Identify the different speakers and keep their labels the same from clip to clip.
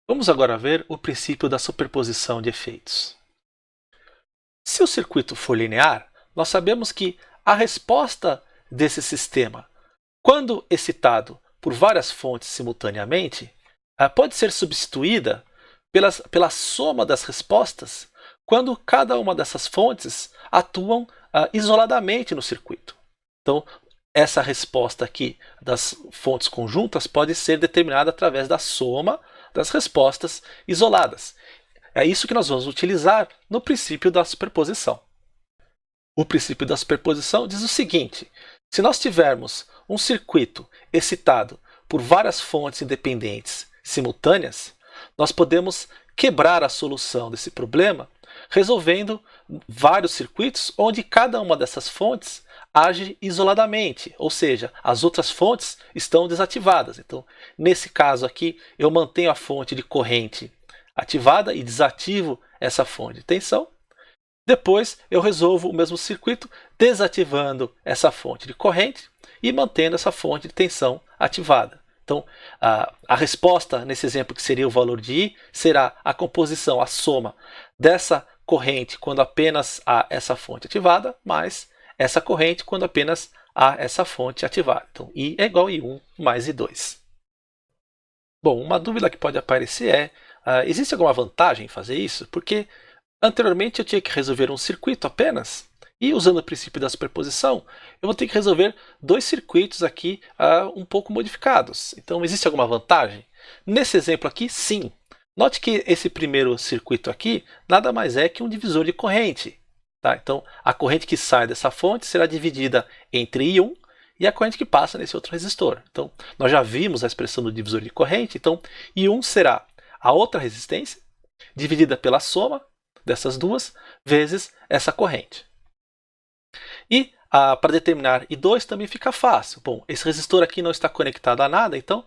Speaker 1: Vamos agora ver o princípio da superposição de efeitos. Se o circuito for linear, nós sabemos que a resposta desse sistema, quando excitado por várias fontes simultaneamente, pode ser substituída pela soma das respostas quando cada uma dessas fontes atuam isoladamente no circuito. Então, essa resposta aqui das fontes conjuntas pode ser determinada através da soma das respostas isoladas. É isso que nós vamos utilizar no princípio da superposição. O princípio da superposição diz o seguinte: se nós tivermos um circuito excitado por várias fontes independentes simultâneas, nós podemos quebrar a solução desse problema resolvendo vários circuitos onde cada uma dessas fontes age isoladamente, ou seja, as outras fontes estão desativadas. Então, nesse caso aqui, eu mantenho a fonte de corrente ativada e desativo essa fonte de tensão. Depois, eu resolvo o mesmo circuito desativando essa fonte de corrente e mantendo essa fonte de tensão ativada. Então, a resposta nesse exemplo, que seria o valor de I, será a composição, a soma dessa corrente quando apenas há essa fonte ativada, mais essa corrente quando apenas há essa fonte ativada. Então, I é igual a I1 mais I2. Bom, uma dúvida que pode aparecer é: existe alguma vantagem em fazer isso? Porque anteriormente eu tinha que resolver um circuito apenas, e usando o princípio da superposição, eu vou ter que resolver dois circuitos aqui um pouco modificados. Então, existe alguma vantagem? Nesse exemplo aqui, sim. Note que esse primeiro circuito aqui nada mais é que um divisor de corrente. Tá? Então, a corrente que sai dessa fonte será dividida entre I1 e a corrente que passa nesse outro resistor. Então, nós já vimos a expressão do divisor de corrente. Então, I1 será a outra resistência dividida pela soma dessas duas vezes essa corrente. E para determinar I2 também fica fácil. Bom, esse resistor aqui não está conectado a nada, então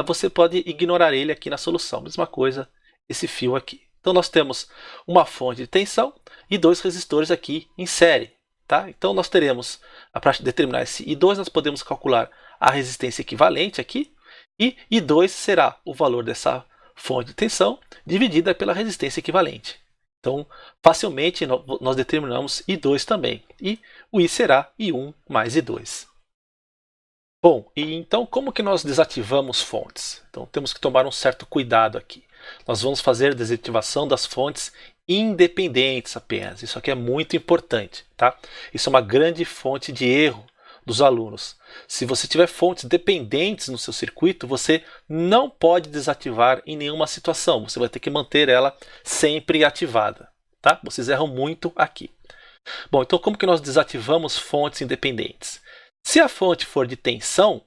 Speaker 1: você pode ignorar ele aqui na solução. Mesma coisa esse fio aqui. Então nós temos uma fonte de tensão e dois resistores aqui em série. Tá? Então nós teremos, para determinar esse I2, nós podemos calcular a resistência equivalente aqui, e I2 será o valor dessa fonte de tensão dividida pela resistência equivalente. Então, facilmente nós determinamos I2 também, e o I será I1 mais I2. Bom, e então como que nós desativamos fontes? Então temos que tomar um certo cuidado aqui. Nós vamos fazer a desativação das fontes independentes apenas. Isso aqui é muito importante, tá? Isso é uma grande fonte de erro dos alunos. Se você tiver fontes dependentes no seu circuito, você não pode desativar em nenhuma situação. Você vai ter que manter ela sempre ativada, tá? Vocês erram muito aqui. Bom, então como que nós desativamos fontes independentes? Se a fonte for de tensão,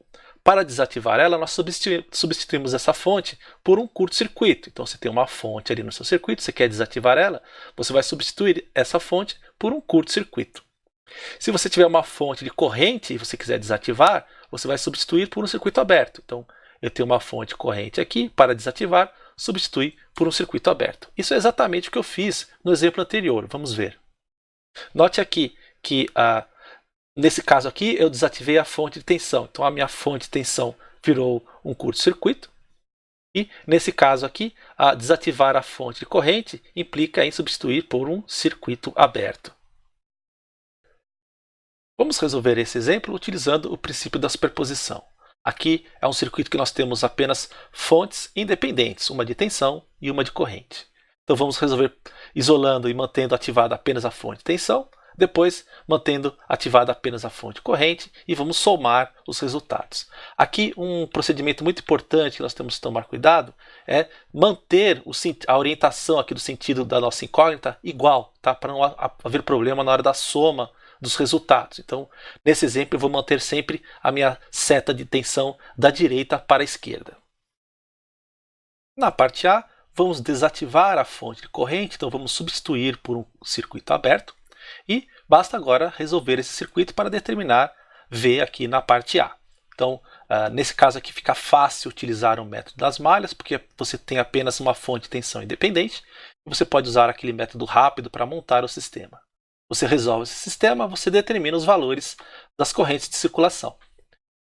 Speaker 1: para desativar ela, nós substituímos essa fonte por um curto-circuito. Então, você tem uma fonte ali no seu circuito, você quer desativar ela, você vai substituir essa fonte por um curto-circuito. Se você tiver uma fonte de corrente e você quiser desativar, você vai substituir por um circuito aberto. Então, eu tenho uma fonte de corrente aqui, para desativar, substituir por um circuito aberto. Isso é exatamente o que eu fiz no exemplo anterior. Vamos ver. Note aqui que nesse caso aqui, eu desativei a fonte de tensão. Então, a minha fonte de tensão virou um curto-circuito. E, nesse caso aqui, desativar a fonte de corrente implica em substituir por um circuito aberto. Vamos resolver esse exemplo utilizando o princípio da superposição. Aqui é um circuito que nós temos apenas fontes independentes, uma de tensão e uma de corrente. Então, vamos resolver isolando e mantendo ativada apenas a fonte de tensão, depois mantendo ativada apenas a fonte corrente, e vamos somar os resultados. Aqui um procedimento muito importante que nós temos que tomar cuidado é manter a orientação aqui do sentido da nossa incógnita igual, tá? Para não haver problema na hora da soma dos resultados. Então, nesse exemplo, eu vou manter sempre a minha seta de tensão da direita para a esquerda. Na parte A, vamos desativar a fonte de corrente, então vamos substituir por um circuito aberto. E basta agora resolver esse circuito para determinar V aqui na parte A. Então, nesse caso aqui fica fácil utilizar o método das malhas, porque você tem apenas uma fonte de tensão independente, e você pode usar aquele método rápido para montar o sistema. Você resolve esse sistema, você determina os valores das correntes de circulação.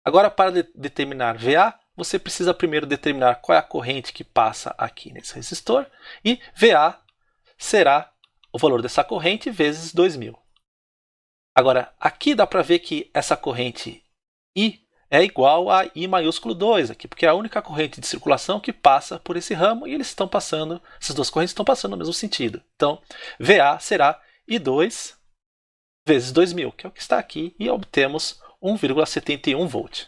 Speaker 1: Agora, para determinar VA, você precisa primeiro determinar qual é a corrente que passa aqui nesse resistor, e VA será o valor dessa corrente vezes 2000. Agora, aqui dá para ver que essa corrente I é igual a I maiúsculo 2, aqui, porque é a única corrente de circulação que passa por esse ramo e eles estão passando, essas duas correntes estão passando no mesmo sentido. Então, VA será I2 vezes 2000, que é o que está aqui, e obtemos 1,71 volt.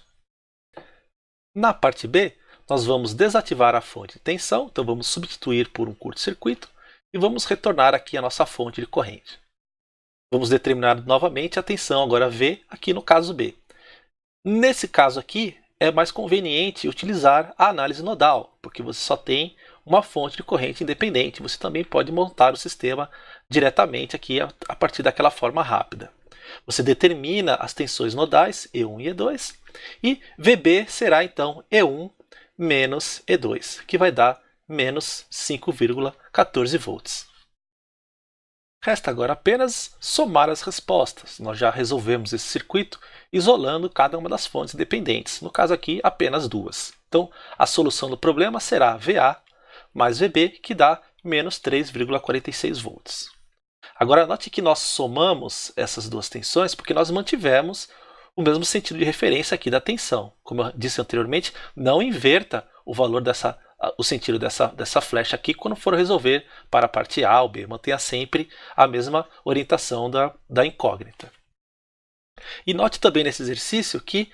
Speaker 1: Na parte B, nós vamos desativar a fonte de tensão, então vamos substituir por um curto-circuito e vamos retornar aqui a nossa fonte de corrente. Vamos determinar novamente a tensão, agora V, aqui no caso B. Nesse caso aqui, é mais conveniente utilizar a análise nodal, porque você só tem uma fonte de corrente independente. Você também pode montar o sistema diretamente aqui a partir daquela forma rápida. Você determina as tensões nodais, E1 e E2, e VB será então E1 menos E2, que vai dar menos 5,14 volts. Resta agora apenas somar as respostas. Nós já resolvemos esse circuito isolando cada uma das fontes dependentes, no caso aqui apenas duas. Então a solução do problema será VA mais VB, que dá menos 3,46 volts. Agora note que nós somamos essas duas tensões porque nós mantivemos o mesmo sentido de referência aqui da tensão. Como eu disse anteriormente, não inverta o sentido dessa flecha aqui quando for resolver para a parte A ou B. Mantenha sempre a mesma orientação da incógnita. E note também nesse exercício que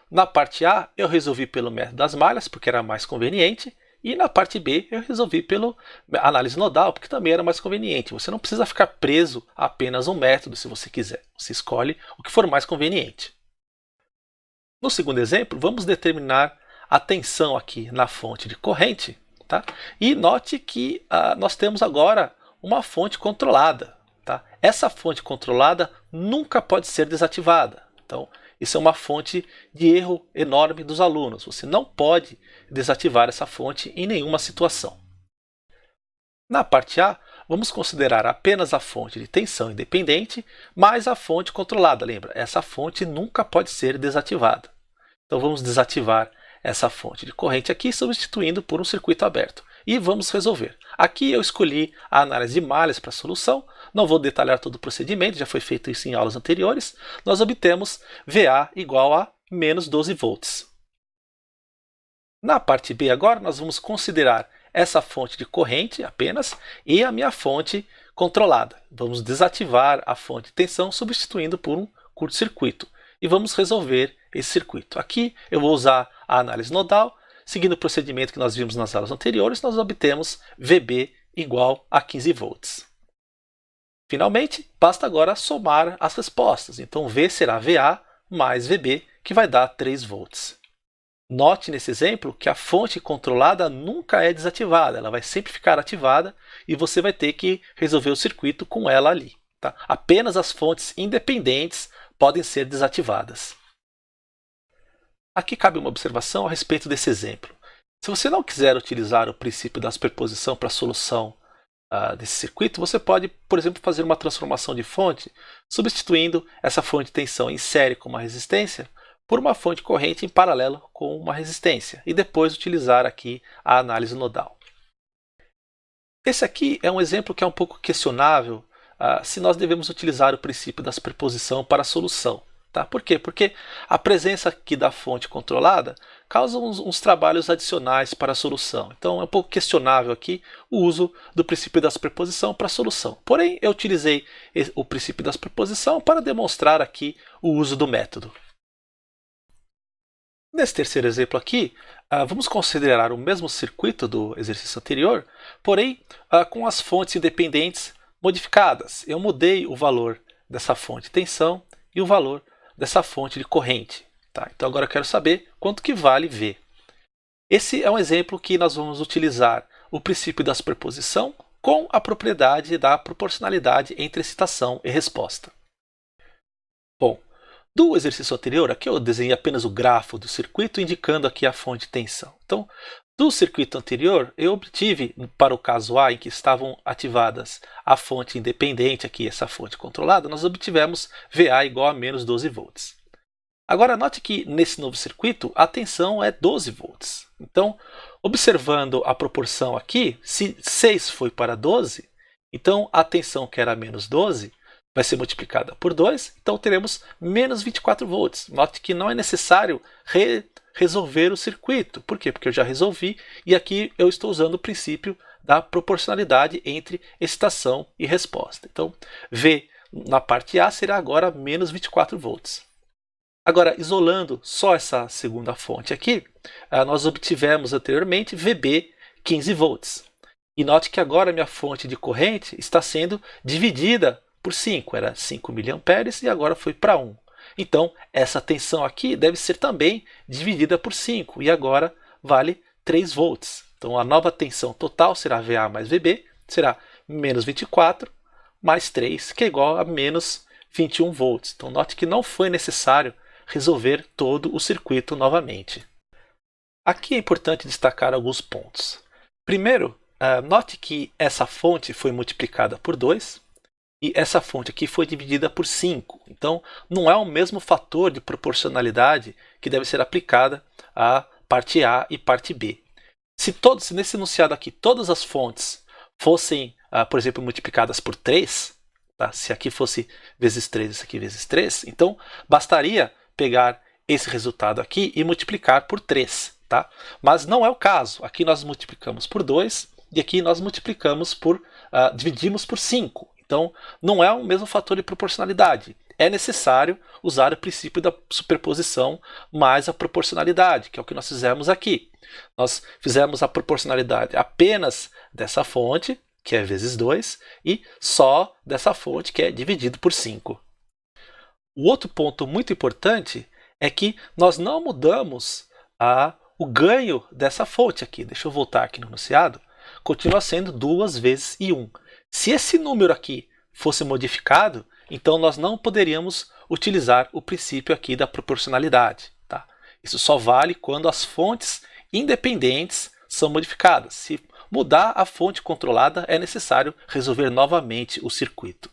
Speaker 1: na parte A eu resolvi pelo método das malhas, porque era mais conveniente, e na parte B eu resolvi pela análise nodal, porque também era mais conveniente. Você não precisa ficar preso a apenas um método se você quiser. Você escolhe o que for mais conveniente. No segundo exemplo, vamos determinar a tensão aqui na fonte de corrente. Tá? E note que nós temos agora uma fonte controlada. Tá? Essa fonte controlada nunca pode ser desativada. Então, isso é uma fonte de erro enorme dos alunos. Você não pode desativar essa fonte em nenhuma situação. Na parte A, vamos considerar apenas a fonte de tensão independente mais a fonte controlada. Lembra, essa fonte nunca pode ser desativada. Então vamos desativar essa fonte de corrente aqui, substituindo por um circuito aberto. E vamos resolver. Aqui eu escolhi a análise de malhas para a solução. Não vou detalhar todo o procedimento, já foi feito isso em aulas anteriores. Nós obtemos VA igual a menos 12 volts. Na parte B agora, nós vamos considerar essa fonte de corrente apenas e a minha fonte controlada. Vamos desativar a fonte de tensão, substituindo por um curto-circuito. E vamos resolver esse circuito. Aqui eu vou usar a análise nodal. Seguindo o procedimento que nós vimos nas aulas anteriores, nós obtemos VB igual a 15 volts. Finalmente, basta agora somar as respostas. Então, V será VA mais VB, que vai dar 3 volts. Note nesse exemplo que a fonte controlada nunca é desativada. Ela vai sempre ficar ativada e você vai ter que resolver o circuito com ela ali. Tá? Apenas as fontes independentes podem ser desativadas. Aqui cabe uma observação a respeito desse exemplo. Se você não quiser utilizar o princípio da superposição para a solução desse circuito, você pode, por exemplo, fazer uma transformação de fonte, substituindo essa fonte de tensão em série com uma resistência por uma fonte corrente em paralelo com uma resistência, e depois utilizar aqui a análise nodal. Esse aqui é um exemplo que é um pouco questionável se nós devemos utilizar o princípio da superposição para a solução. Tá? Por quê? Porque a presença aqui da fonte controlada causa uns trabalhos adicionais para a solução. Então é um pouco questionável aqui o uso do princípio da superposição para a solução. Porém, eu utilizei o princípio da superposição para demonstrar aqui o uso do método. Nesse terceiro exemplo aqui, vamos considerar o mesmo circuito do exercício anterior, porém com as fontes independentes modificadas. Eu mudei o valor dessa fonte de tensão e o valor dessa fonte de corrente. Tá? Então agora eu quero saber quanto que vale V. Esse é um exemplo que nós vamos utilizar o princípio da superposição com a propriedade da proporcionalidade entre excitação e resposta. Bom, do exercício anterior, aqui eu desenhei apenas o grafo do circuito indicando aqui a fonte de tensão. Então, do circuito anterior, eu obtive, para o caso A, em que estavam ativadas a fonte independente, aqui essa fonte controlada, nós obtivemos VA igual a menos 12 volts. Agora note que nesse novo circuito a tensão é 12 volts. Então, observando a proporção aqui, se 6 foi para 12, então a tensão que era menos 12 vai ser multiplicada por 2, então teremos menos 24 volts. Note que não é necessário resolver o circuito. Por quê? Porque eu já resolvi e aqui eu estou usando o princípio da proporcionalidade entre excitação e resposta. Então, V na parte A será agora menos 24 volts. Agora, isolando só essa segunda fonte aqui, nós obtivemos anteriormente VB 15 volts. E note que agora minha fonte de corrente está sendo dividida por 5. Era 5 mA e agora foi para 1. Então, essa tensão aqui deve ser também dividida por 5 e agora vale 3 volts. Então, a nova tensão total será VA mais VB, será menos 24 mais 3, que é igual a menos 21 volts. Então, note que não foi necessário resolver todo o circuito novamente. Aqui é importante destacar alguns pontos. Primeiro, note que essa fonte foi multiplicada por 2 e essa fonte aqui foi dividida por 5. Então, não é o mesmo fator de proporcionalidade que deve ser aplicada à parte A e parte B. Se nesse enunciado aqui todas as fontes fossem, por exemplo, multiplicadas por 3, tá? Se aqui fosse vezes 3, isso aqui vezes 3, então bastaria pegar esse resultado aqui e multiplicar por 3. Tá? Mas não é o caso. Aqui nós multiplicamos por 2 e aqui nós dividimos por 5. Então, não é o mesmo fator de proporcionalidade. É necessário usar o princípio da superposição mais a proporcionalidade, que é o que nós fizemos aqui. Nós fizemos a proporcionalidade apenas dessa fonte, que é vezes 2, e só dessa fonte, que é dividido por 5. O outro ponto muito importante é que nós não mudamos o ganho dessa fonte aqui. Deixa eu voltar aqui no enunciado. Continua sendo 2 vezes I1. Se esse número aqui fosse modificado, então nós não poderíamos utilizar o princípio aqui da proporcionalidade. Tá? Isso só vale quando as fontes independentes são modificadas. Se mudar a fonte controlada, é necessário resolver novamente o circuito.